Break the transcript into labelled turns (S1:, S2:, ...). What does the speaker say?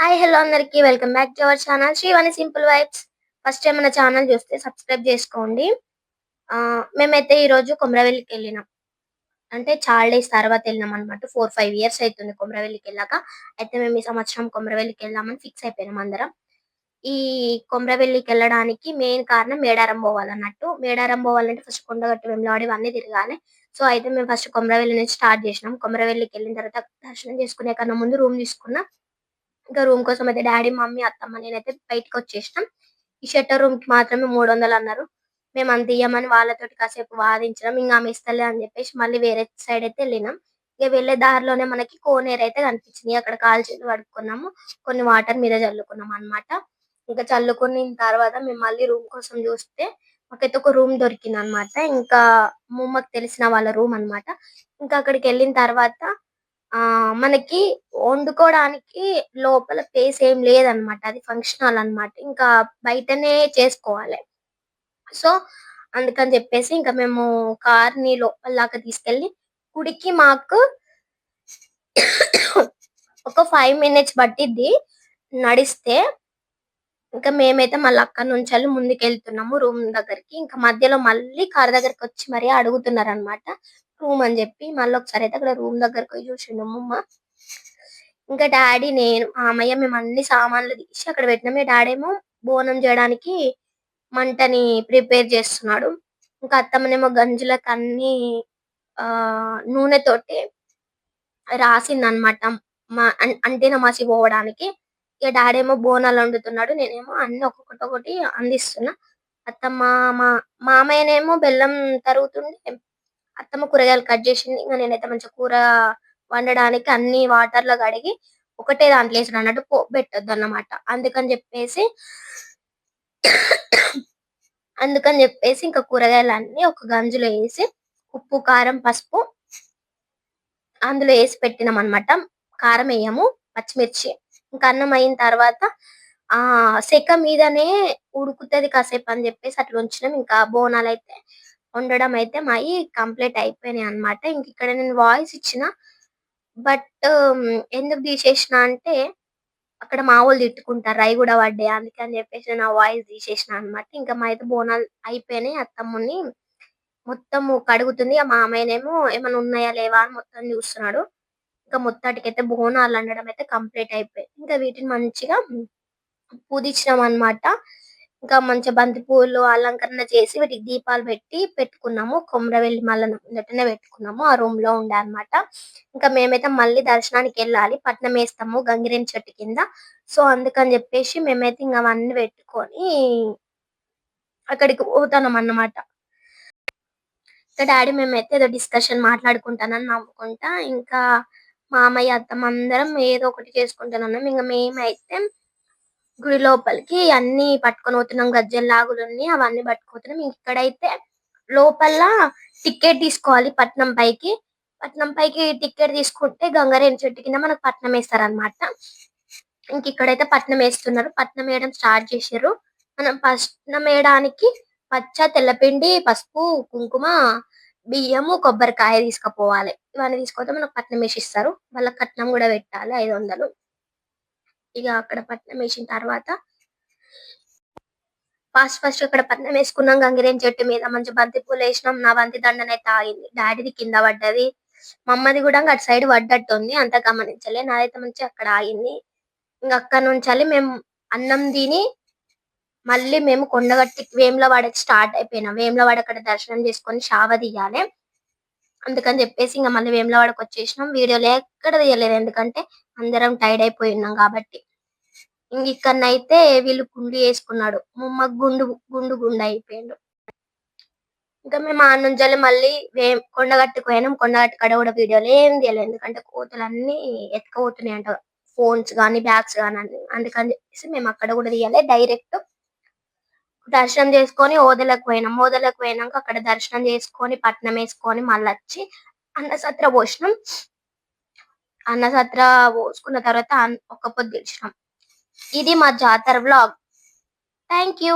S1: Hi hello అందరికి welcome back to our channel Srivani simple vibes. First time మన channel చూస్తే subscribe చేసుకోండి. మేమైతే ఈరోజు కొమరవెల్లికి వెళ్ళినాం. అంటే చాలా డేస్ తర్వాత వెళ్ళినాం అనమాట. 4-5 ఇయర్స్ అవుతుంది కొమరవెల్లికి వెళ్ళాక. అయితే మేము ఈ సంవత్సరం కొమరవెల్లికి వెళ్దామని ఫిక్స్ అయిపోయినాం అందరం. ఈ కొమరవెల్లికి వెళ్ళడానికి మెయిన్ కారణం మేడారం పోవాలన్నట్టు. మేడారం పోవాలంటే ఫస్ట్ కొండగట్టు వెంబడి ఇవన్నీ తిరగాలి. సో అయితే మేము ఫస్ట్ కొమరవెల్లి నుంచి స్టార్ట్ చేసినాం. కొమరవెల్లికి వెళ్ళిన తర్వాత దర్శనం చేసుకునే కన్నా ముందు రూమ్ తీసుకున్నాం. ఇంకా రూమ్ కోసం అయితే డాడీ మమ్మీ అత్తమ్మ నేనైతే బయటకు వచ్చేసినాం. ఈ షట్టర్ రూమ్ కి మాత్రమే 300 అన్నారు. మేము అంత ఇయ్యమని వాళ్ళతోటి కాసేపు వాదించడం, ఇంకా ఆమె ఇస్తలే అని చెప్పేసి మళ్ళీ వేరే సైడ్ అయితే వెళ్ళినాం. ఇక వెళ్ళే దారిలోనే మనకి కోనేరు అయితే కనిపించింది. అక్కడ కాలు చేతులు కడుక్కున్నాము, కొన్ని వాటర్ మీద చల్లుకున్నాం అన్నమాట. ఇంకా చల్లుకున్న తర్వాత మేము మళ్ళీ రూమ్ కోసం చూస్తే మాకైతే ఒక రూమ్ దొరికింది అనమాట. ఇంకా మాకు తెలిసిన వాళ్ళ రూమ్ అన్నమాట. ఇంకా అక్కడికి వెళ్ళిన తర్వాత మనకి వండుకోవడానికి లోపల ప్లేస్ ఏం లేదనమాట. అది ఫంక్షన్ హాల్ అన్నమాట. ఇంకా బయటనే చేసుకోవాలి. సో, అందుకని చెప్పేసి ఇంకా మేము కార్‌ని లోపల దాకా తీసుకెళ్ళి గుడికి మాకు ఒక 5 మినిట్స్ పట్టిద్ది నడిస్తే. ఇంకా మేమైతే మళ్ళీ అక్కడి నుంచెల్లి ముందుకెళ్తున్నాము రూమ్ దగ్గరికి. ఇంకా మధ్యలో మళ్ళీ కార్ దగ్గరకొచ్చి మరీ అడుగుతున్నారనమాట రూమ్ అని చెప్పి. మళ్ళీ ఒకసారి అయితే అక్కడ రూమ్ దగ్గరకు పోయి చూసిండు అమ్మమ్మ. ఇంకా డాడీ, నేను, మామయ్య మేము అన్ని సామాన్లు తీసి అక్కడ పెట్టినాం. మీ డాడీ ఏమో బోనం చేయడానికి మంటని ప్రిపేర్ చేస్తున్నాడు. ఇంకా అత్తమ్మనేమో గంజులకు అన్ని నూనెతోటి రాసిందనమాట. అంటిన మసి పోవడానికి. ఇక డాడీ ఏమో బోనాలు వండుతున్నాడు. నేనేమో అన్ని ఒక్కొక్కటి అందిస్తున్నా. అత్తమ్మ మా మామయ్యనేమో బెల్లం తరుగుతుంటే అత్తమ్మ కూరగాయలు కట్ చేసింది. ఇంక నేనైతే మంచిగా కూర వండడానికి అన్ని వాటర్‌లో కడిగి ఒకటే దాంట్లో ఏసుడు అన్నట్టు పోపెట్టొద్దన్నమాట. అందుకని చెప్పేసి ఇంకా కూరగాయలన్నీ ఒక గంజులో ఏసి ఉప్పు, కారం, పసుపు అందులో ఏసి పెట్టినామన్నమాట. కారం ఎయ్యము, పచ్చిమిర్చి. ఇంకా అన్నం అయిన తర్వాత సెక మీదనే ఉడుకుతది కాసేపు అని చెప్పేసి అట్లా ఉంచినాం. ఇంకా బోనాలైతే వండడం అయితే మాయి కంప్లీట్ అయిపోయినాయి అన్నమాట. ఇంక ఇక్కడ నేను వాయిస్ ఇచ్చిన. బట్ ఎందుకు తీసేసిన అంటే అక్కడ మా వోళ్ళు తిట్టుకుంటారు. అయి గూడా పడ్డాయి. అందుకని చెప్పేసి నేను ఆ వాయిస్ తీసేసిన అన్నమాట. ఇంకా మా అయితే బోనాలు అయిపోయినాయి. అత్తమ్ముని మొత్తము కడుగుతుంది. ఆ మామయ్యనేమో ఏమన్నా ఉన్నాయా లేవా అని మొత్తం చూస్తున్నాడు. ఇంకా మొత్తానికైతే బోనాలు వండడం అయితే కంప్లీట్ అయిపోయింది. ఇంకా వీటిని మంచిగా పూజించినామన్నమాట. ఇంకా మంచిగా బంతి పూలు అలంకరణ చేసి వీటికి దీపాలు పెట్టుకున్నాము. కొమరవెల్లి మల్లన్న ముందటనే పెట్టుకున్నాము. ఆ రూమ్‌లో ఉండే అన్నమాట. ఇంకా మేమైతే మళ్ళీ దర్శనానికెళ్ళాలి. పట్నం వేస్తాము గంగిరేని చెట్టు కింద. సో, అందుకని చెప్పేసి మేమైతే ఇంక అవన్నీ పెట్టుకొని అక్కడికి పోతున్నామన్నమాట. ఇంకా డాడీ మేమైతే ఏదో డిస్కషన్ మాట్లాడుకుంటానని నవ్వుకుంటా, ఇంకా మామయ్య, అత్తమ్మ అందరం ఏదో ఒకటి చేసుకుంటానన్నాం. ఇంక మేమైతే గుడి లోపలికి అన్నీ పట్టుకొని పోతున్నాం. గజ్జెలు, లాగులున్ని అవన్నీ పట్టుకుపోతున్నాం. ఇక్కడైతే లోపల టికెట్ తీసుకోవాలి పట్నం పైకి. పట్నం పైకి టికెట్ తీసుకుంటే గంగారేణి చెట్టు కింద మనకు పట్నం వేస్తారన్నమాట. ఇక్కడైతే పట్నం వేస్తున్నారు. పట్నం వేయడం స్టార్ట్ చేసిర్రు. మనం పట్నం వేయడానికి పచ్చ, తెల్లపిండి, పసుపు, కుంకుమ, బియ్యము, కొబ్బరికాయ తీసుకుపోవాలి. ఇవన్నీ తీసుకపోతే మనకు పట్నం వేసి ఇస్తారు. వాళ్ళకి కట్నం కూడా పెట్టాలి 500. ఇక అక్కడ పట్నం వేసిన తర్వాత ఫస్ట్ అక్కడ పట్నం వేసుకున్నాం. గంగిరేని చెట్టు మీద మంచి బంతి పూలు వేసినాం. నా బంతి దండనైతే ఆగింది. డాడీది కింద పడ్డది. మా అమ్మది కూడా అటు సైడ్ పడ్డట్టుంది. అంత గమనించలే. నాదైతే మంచిగా అక్కడ ఆగింది. ఇంక అక్కడ నుంచి మేము అన్నం తిని మళ్ళీ మేము కొండగట్టి వేములవాడకి స్టార్ట్ అయిపోయినాం. వేములవాడ అక్కడ దర్శనం చేసుకొని షావ తీయాలి. అందుకని చెప్పేసి ఇంక మళ్ళీ వేములవాడకి వచ్చేసినాం. వీడియోలు ఎక్కడ తీయలేదు. ఎందుకంటే అందరం టైర్డ్ అయిపోయి ఉన్నాం కాబట్టి. ఇక్కడనైతే వీళ్ళు గుండు చేసుకున్నాడు. మాకు గుండు అయిపోయిండు. ఇంకా మేము ఆ నుంచి మళ్ళీ కొండగట్టుకు పోయినాం. కొండగట్టు కాడ కూడా వీడియోలు ఏం తీయలేదు. ఎందుకంటే కోతులన్నీ ఎత్తుకుపోతున్నాయంట ఫోన్స్ గానీ, బ్యాగ్స్ గానీ అన్ని. అందుకని చెప్పేసి మేము అక్కడ కూడా తీయలే. డైరెక్ట్ దర్శనం చేసుకొని ఓదెలకు పోయినాం. ఓదెలకు పోయినాక అక్కడ దర్శనం చేసుకొని పట్నం వేసుకొని మళ్ళీ వచ్చి అన్నసత్ర పోసినాం. అన్నసత్ర పోసుకున్న తర్వాత ఒక్క పొద్దు ఇడిచినాం. ఇది మా జాతర వ్లాగ్. Thank you.